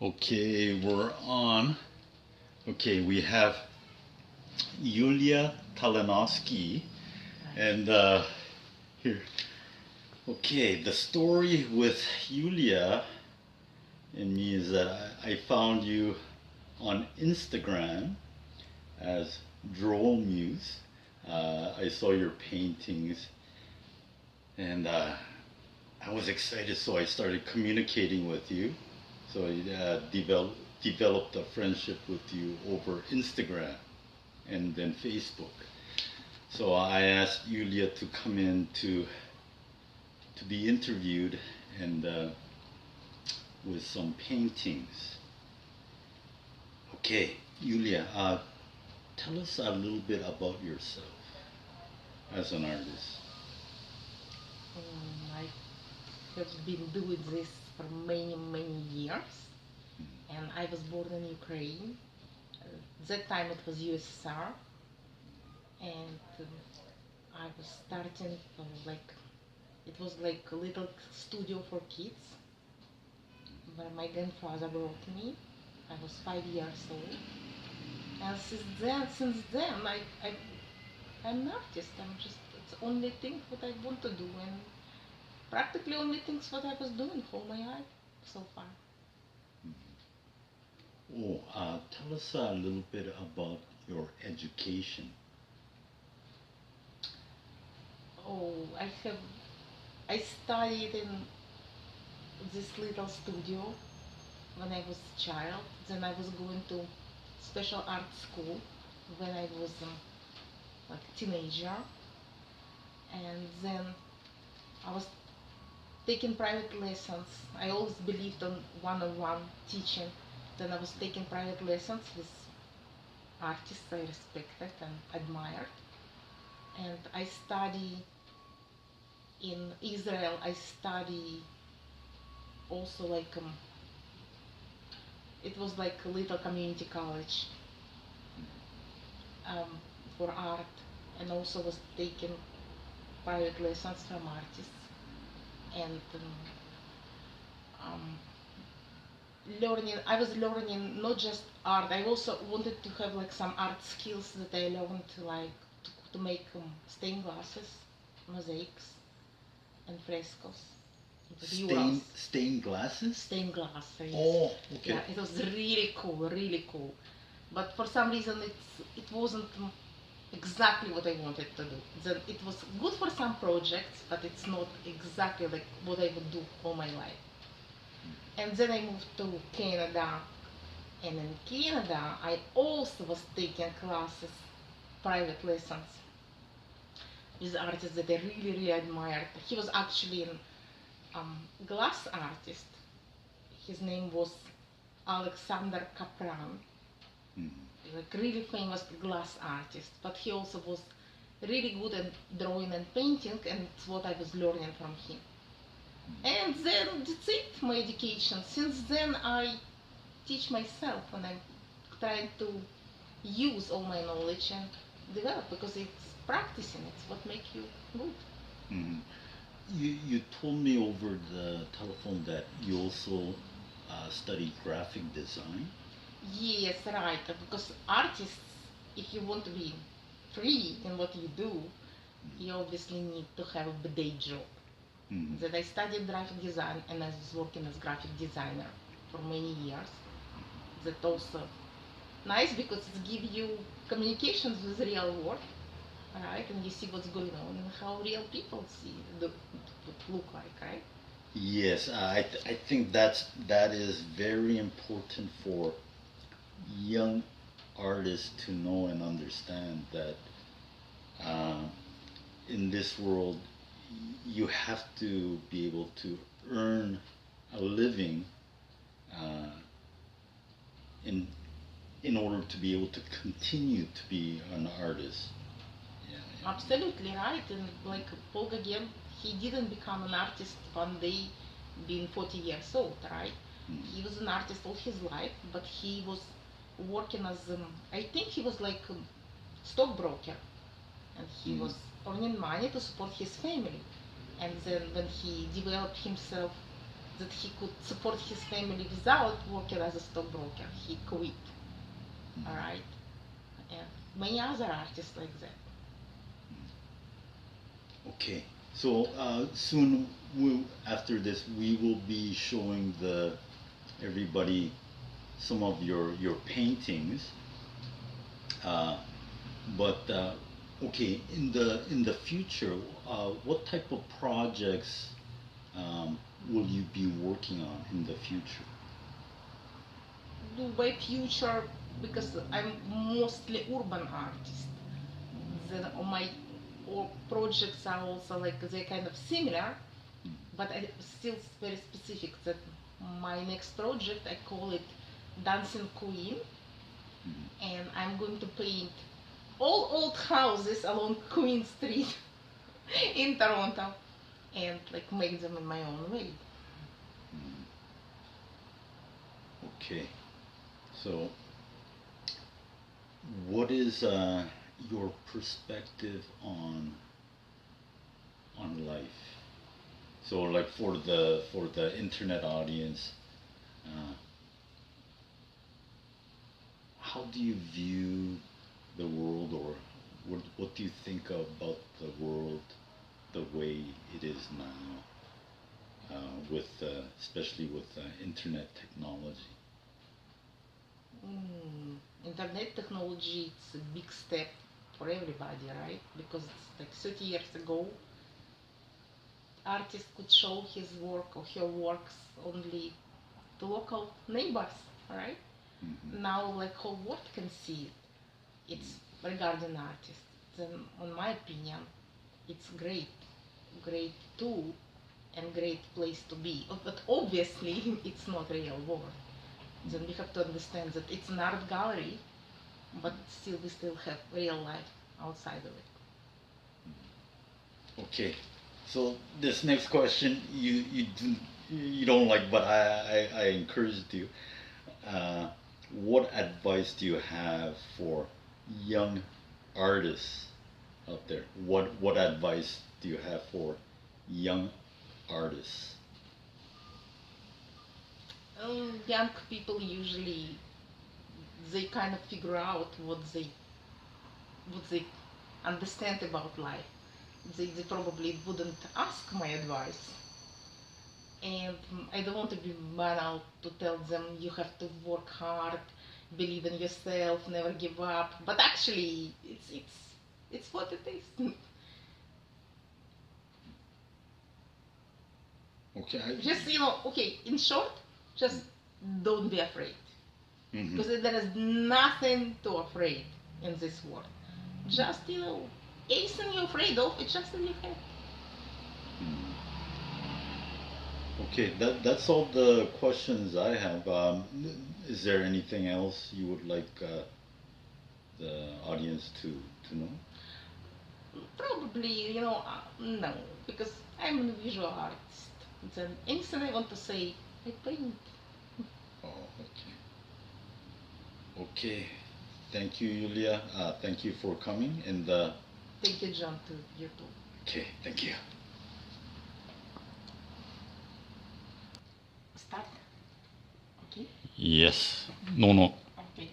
Okay, we're on. Okay, we have Yuliya Talinovsky, and here. Okay, the story with Yuliya and me is that I found you on Instagram as Droll Muse. I saw your paintings, and I was excited, so I started communicating with you. So I developed a friendship with you over Instagram and then Facebook. So I asked Yulia to come in to be interviewed and with some paintings. Okay, Yulia, tell us a little bit about yourself as an artist. I have been doing this for many, many years, and I was born in Ukraine. That time it was USSR, and I was starting like it was like a little studio for kids, where my grandfather brought me. I was 5 years old, and since then, I'm an artist. I'm just it's the only thing what I want to do, and practically only things what I was doing for my life so far. Oh, tell us a little bit about your education. Oh, I studied in this little studio when I was a child. Then I was going to special art school when I was like teenager, and then I was taking private lessons. I always believed on one-on-one teaching. Then I was taking private lessons with artists I respected and admired. And I study in Israel. I study also like it was like a little community college um, for art, and also was taking private lessons from artists and um, learning. I was learning not just art. I also wanted to have like some art skills that I learned, like to make stained glasses, mosaics, and frescoes, murals. Stained glasses? Stained glass, yes. Oh, okay. Yeah, it was really cool, really cool. But for some reason, it wasn't exactly what I wanted to do. Then it was good for some projects, but it's not exactly like what I would do all my life. And then I moved to Canada, and in Canada, I also was taking classes, private lessons with artists that I really, really admired. He was actually an glass artist. His name was Alexander Kapran, like really famous glass artist. But he also was really good at drawing and painting, and it's what I was learning from him. And then that's it, my education. Since then, I teach myself, and I'm trying to use all my knowledge and develop, because it's practicing. It's what makes you good. Mhm. You told me over the telephone that you also study graphic design. Yes, right. Because artists, if you want to be free in what you do, you obviously need to have a day job. Mhm. That I studied graphic design, and I was working as graphic designer for many years. That also nice, because it gives you communications with the real world, right? And you see what's going on and how real people look like, right? Yes, I think that is very important for young artists to know and understand that uh, in this world you have to be able to earn a living uh, in in order to be able to continue to be an artist. Yeah, Absolutely right. And like Paul Gauguin, he didn't become an artist one day being 40 years old, right? yeah. He was an artist all his life, but he was working as, I think he was like a stockbroker, and he Mm. was earning money to support his family. And then when he developed himself that he could support his family without working as a stockbroker. He quit. All right, and many other artists like that. Okay, so soon after this, we will be showing everybody some of your paintings. But okay, in the future, what type of projects will you be working on in the future? By future, because I'm mostly urban artist, then my projects are also like they're kind of similar, but I still very specific. That my next project, I call it Dancing Queen, and I'm going to paint all old houses along Queen Street in Toronto, and like make them in my own way. Okay, so what is your perspective on life? So, like for the internet audience, uh, how do you view the world, or what do you think about the world the way it is now, with especially with internet technology? Internet technology, it's a big step for everybody, right? Because it's like 30 years ago, artist could show his work or her works only to local neighbors, right? Now, like whole world can see it. It's regarding artists. Then, in my opinion, it's great tool and great place to be. But obviously, it's not real world. Then we have to understand that it's an art gallery, but still we still have real life outside of it. Okay, so this next question you don't like, but I encouraged you. What advice do you have for young artists out there? What advice do you have for young artists? Young people usually they kind of figure out what they understand about life. They probably wouldn't ask my advice. And I don't want to be banal to tell them you have to work hard, believe in yourself, never give up. But actually, it's what it is. Okay. Just okay. In short, just don't be afraid, because there is nothing to afraid in this world. Just anything you're afraid of, it's just in your head. Okay, that's all the questions I have. Is there anything else you would like the audience to know? Probably, no, because I'm a visual artist. Then anything I want to say, I paint. Oh, okay. Okay. Thank you, Yuliya. Thank you for coming. And Thank you, John, to you too. okay, thank you. Start. Okay. Yes. No, no. Okay.